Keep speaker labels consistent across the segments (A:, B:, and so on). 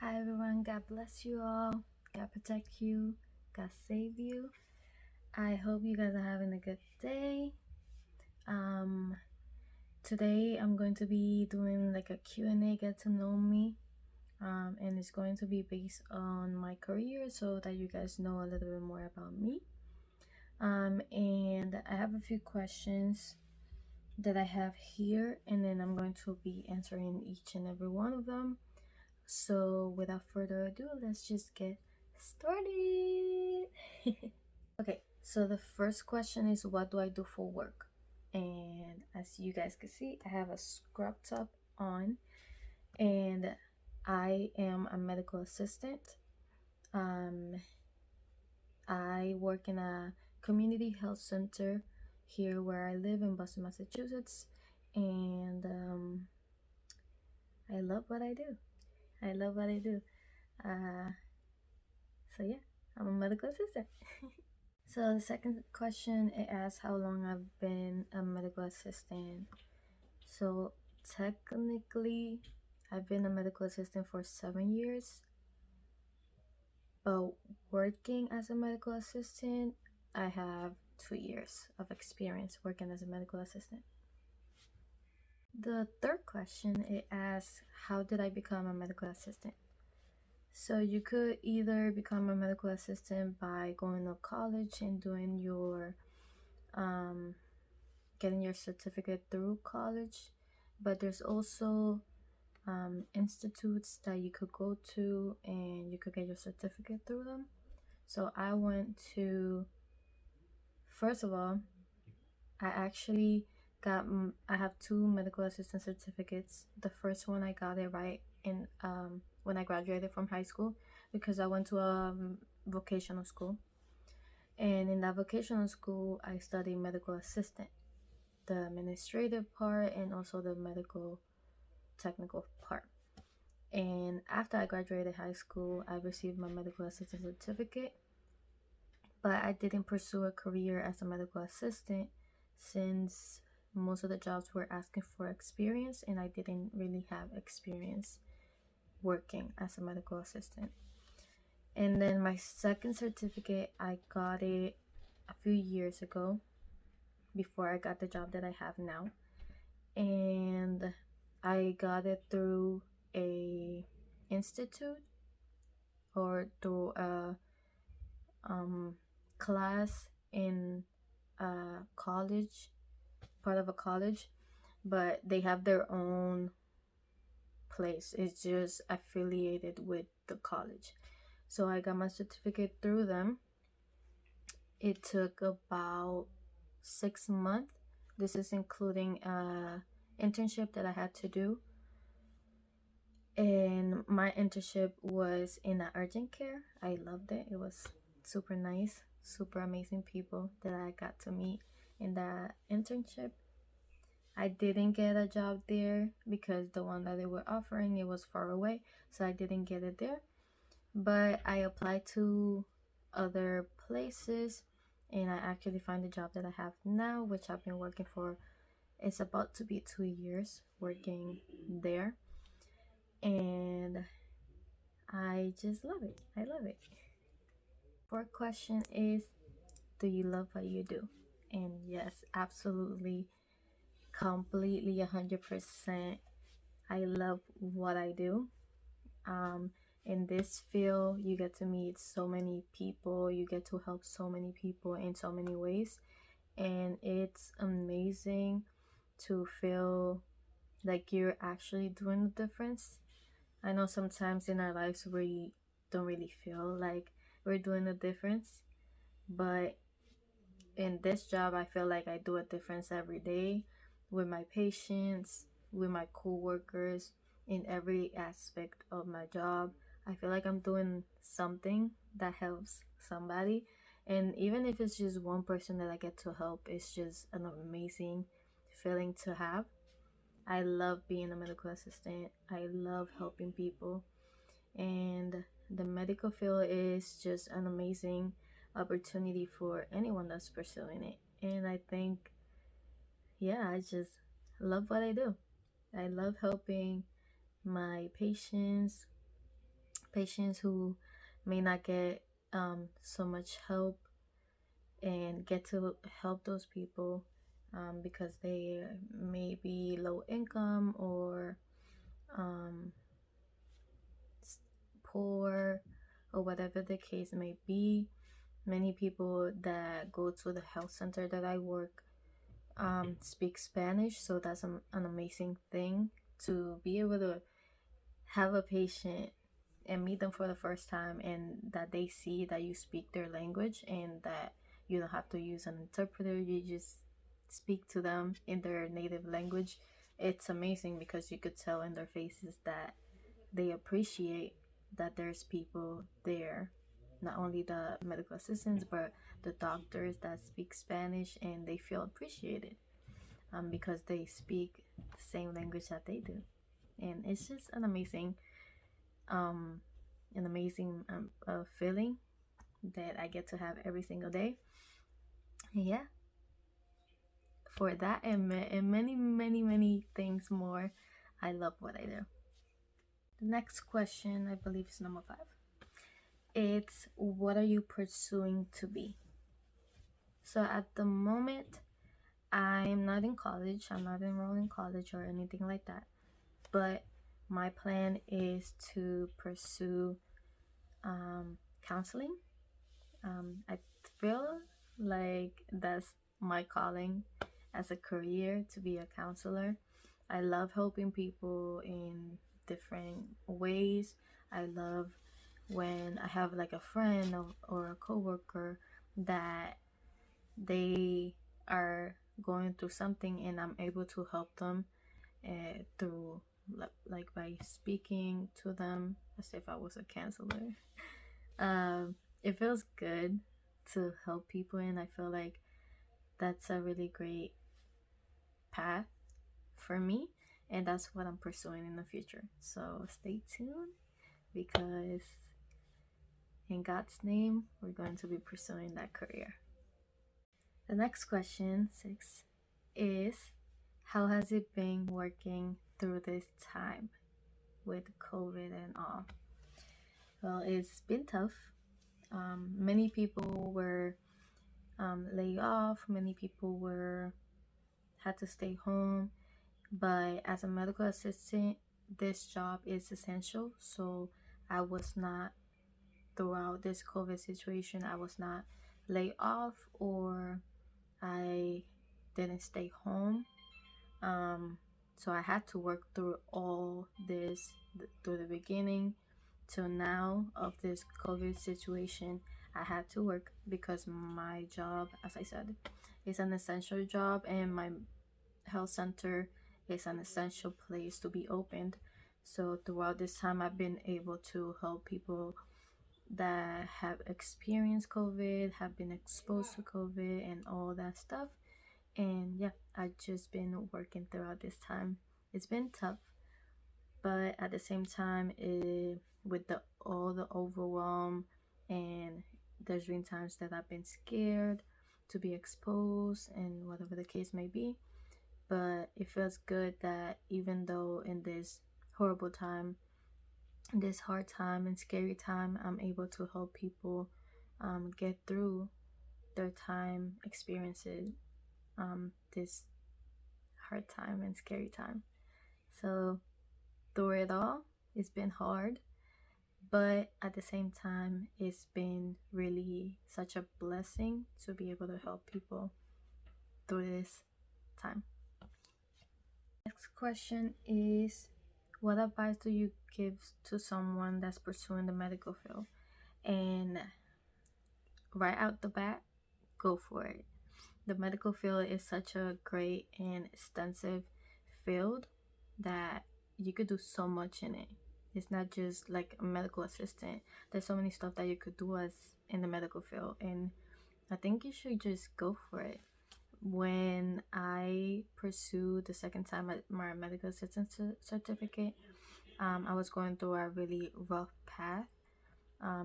A: Hi everyone, God bless you all. God protect you. God save you. I hope you guys are having a good day. Um Today I'm going to be doing like a Q&A, get to know me. And it's going to be based on my career so that you guys know a little bit more about me. And I have a few questions that I have here, and then I'm going to be answering each and every one of them. So without further ado, let's just get started. Okay, so the first question is, what do I do for work? And as you guys can see, I have a scrub top on, and I am a medical assistant. Um, I work in a community health center here where I live in Boston, Massachusetts, and I love what I do. I love what I do. Uh, so yeah, I'm a medical assistant. So the second question, it asks how long I've been a medical assistant. So technically, I've been a medical assistant for 7 years, but working as a medical assistant, I have 2 years of experience working as a medical assistant. The third question, it asks, how did I become a medical assistant? So you could either become a medical assistant by going to college and doing your um, getting your certificate through college, but there's also institutes that you could go to and you could get your certificate through them. So I went to, first of all, I actually I have two medical assistant certificates. The first one I got it right in when I graduated from high school, because I went to a vocational school. And in that vocational school, I studied medical assistant, the administrative part and also the medical technical part. And after I graduated high school, I received my medical assistant certificate, but I didn't pursue a career as a medical assistant since most of the jobs were asking for experience and I didn't really have experience working as a medical assistant. And then my second certificate, I got it a few years ago before I got the job that I have now. And I got it through a institute or through a class in a college, part of a college, but they have their own place. It's just affiliated with the college. So I got my certificate through them. It took about 6 months. This is including a internship that I had to do. And my internship was in a urgent care. I loved it. It was super nice, super amazing people that I got to meet in that internship. I didn't get a job there because the one that they were offering, it was far away, so I didn't get it there. But I applied to other places and I actually find the job that I have now, which I've been working for. It's about to be 2 years working there. And I just love it. I love it. Fourth question is, do you love what you do? And yes, absolutely, completely 100%. I love what I do. Um, in this field, you get to meet so many people, you get to help so many people in so many ways, and it's amazing to feel like you're actually doing the difference. I know sometimes in our lives we don't really feel like we're doing a difference, but in this job, I feel like I do a difference every day with my patients, with my coworkers, in every aspect of my job. I feel like I'm doing something that helps somebody. And even if it's just one person that I get to help, it's just an amazing feeling to have. I love being a medical assistant. I love helping people. And the medical field is just an amazing opportunity for anyone that's pursuing it. And I think, yeah, I just love what I do. I love helping my patients, patients who may not get so much help, and get to help those people because they may be low income or um, poor, or whatever the case may be. Many people that go to the health center that I work speak Spanish, so that's an amazing thing to be able to have a patient and meet them for the first time, and that they see that you speak their language and that you don't have to use an interpreter. You just speak to them in their native language. It's amazing because you could tell in their faces that they appreciate that there's people there, not only the medical assistants but the doctors that speak Spanish, and they feel appreciated because they speak the same language that they do. And it's just um, an amazing feeling that I get to have every single day. Yeah, for that and many, many, many things more, I love what I do. The next question, I believe, is number 5. It's, what are you pursuing to be? So at the moment, I'm not in college. I'm not enrolled in college or anything like that. But my plan is to pursue counseling. I feel like that's my calling as a career, to be a counselor. I love helping people in different ways. I love when I have like a friend or a coworker that they are going through something and I'm able to help them through like by speaking to them as if I was a counselor. It feels good to help people, and I feel like that's a really great path for me, and that's what I'm pursuing in the future. So stay tuned, because in God's name, we're going to be pursuing that career. The next question, 6, is, how has it been working through this time with COVID and all? Well, it's been tough. Many people were laid off. Many people were had to stay home. But as a medical assistant, this job is essential. So I was not, throughout this COVID situation, I was not laid off, or I didn't stay home. Um, so I had to work through all this, through the beginning till now of this COVID situation. I had to work because my job, as I said, is an essential job, and my health center is an essential place to be opened. So throughout this time, I've been able to help people that have experienced COVID, have been exposed to COVID, and all that stuff. And yeah, I've just been working throughout this time. It's been tough, but at the same time, with the all the overwhelm, and there's been times that I've been scared to be exposed and whatever the case may be. But it feels good that even though in this horrible time, this hard time and scary time, I'm able to help people get through their time experiences this hard time and scary time. So through it all, it's been hard, but at the same time, it's been really such a blessing to be able to help people through this time. Next question is, what advice do you give to someone that's pursuing the medical field? And right out the bat, go for it. The medical field is such a great and extensive field that you could do so much in it. It's not just like a medical assistant. There's so many stuff that you could do as in the medical field, and I think you should just go for it. When I pursued the second time my medical assistant certificate, I was going through a really rough path.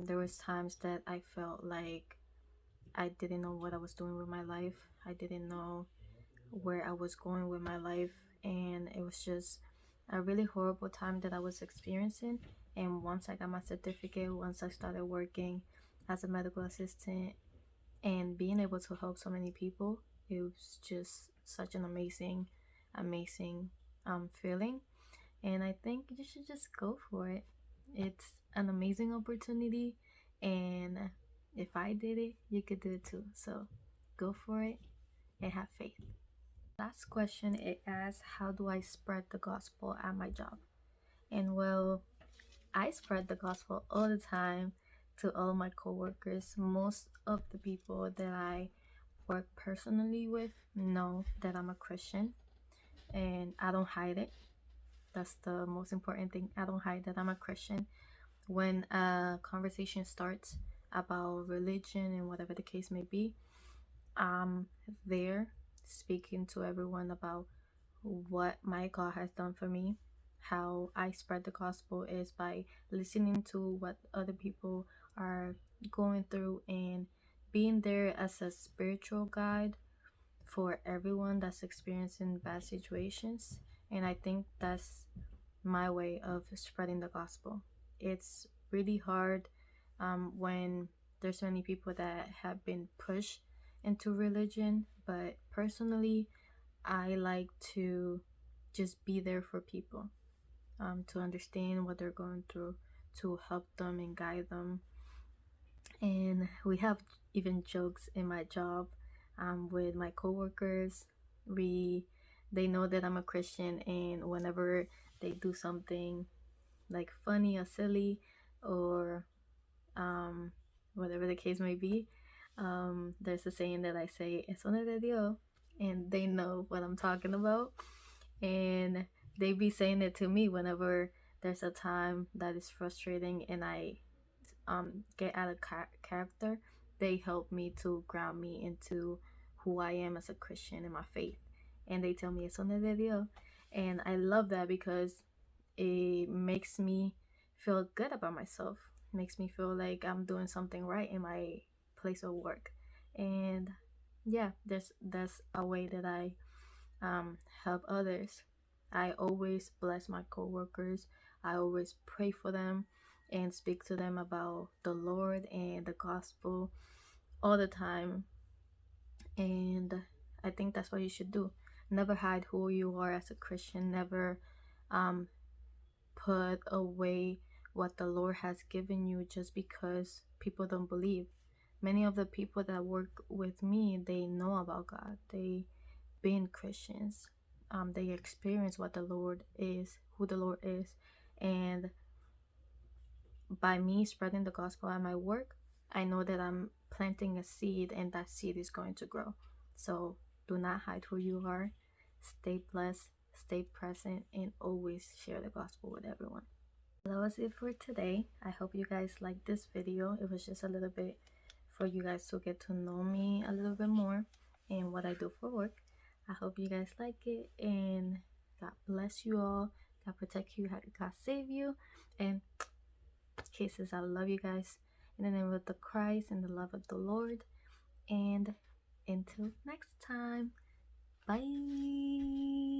A: There was times that I felt like I didn't know what I was doing with my life. I didn't know where I was going with my life, and it was just a really horrible time that I was experiencing. And once I got my certificate, once I started working as a medical assistant and being able to help so many people, it was just such an amazing feeling. And I think you should just go for it. It's an amazing opportunity, and if I did it, you could do it too. So go for it and have faith. Last question, it asks, how do I spread the gospel at my job? And well, I spread the gospel all the time to all my coworkers. Most of the people that I work personally with know that I'm a Christian, and I don't hide it. That's the most important thing. I don't hide that I'm a Christian. When a conversation starts about religion and whatever the case may be, I'm there speaking to everyone about what my God has done for me. How I spread the gospel is by listening to what other people are going through and being there as a spiritual guide for everyone that's experiencing bad situations. And I think that's my way of spreading the gospel. It's really hard when there's so many people that have been pushed into religion, but personally, I like to just be there for people, to understand what they're going through, to help them and guide them. And we have even jokes in my job with my coworkers. We they know that I'm a Christian, and whenever they do something like funny or silly or um, whatever the case may be, there's a saying that I say, "Eso no es de Dios," and they know what I'm talking about, and they be saying it to me whenever there's a time that is frustrating and I get out of character. They help me to ground me into who I am as a Christian in my faith, and they tell me "Eso no es de Dios," and I love that because it makes me feel good about myself. It makes me feel like I'm doing something right in my place of work. And yeah, that's a way that I help others. I always bless my coworkers. I always pray for them and speak to them about the Lord and the gospel all the time. And I think that's what you should do. Never hide who you are as a Christian. Never um, put away what the Lord has given you just because people don't believe. Many of the people that work with me, they know about God. They been Christians. They experience what the Lord is, who the Lord is, and by me spreading the gospel at my work, I know that I'm planting a seed, and that seed is going to grow. So do not hide who you are. Stay blessed, stay present, and always share the gospel with everyone. That was it for today. I hope you guys liked this video. It was just a little bit for you guys to get to know me a little bit more and what I do for work. I hope you guys like it, and God bless you all. God protect you. God save you. And kisses. I love you guys in the name of the Christ and the love of the Lord. And until next time, bye.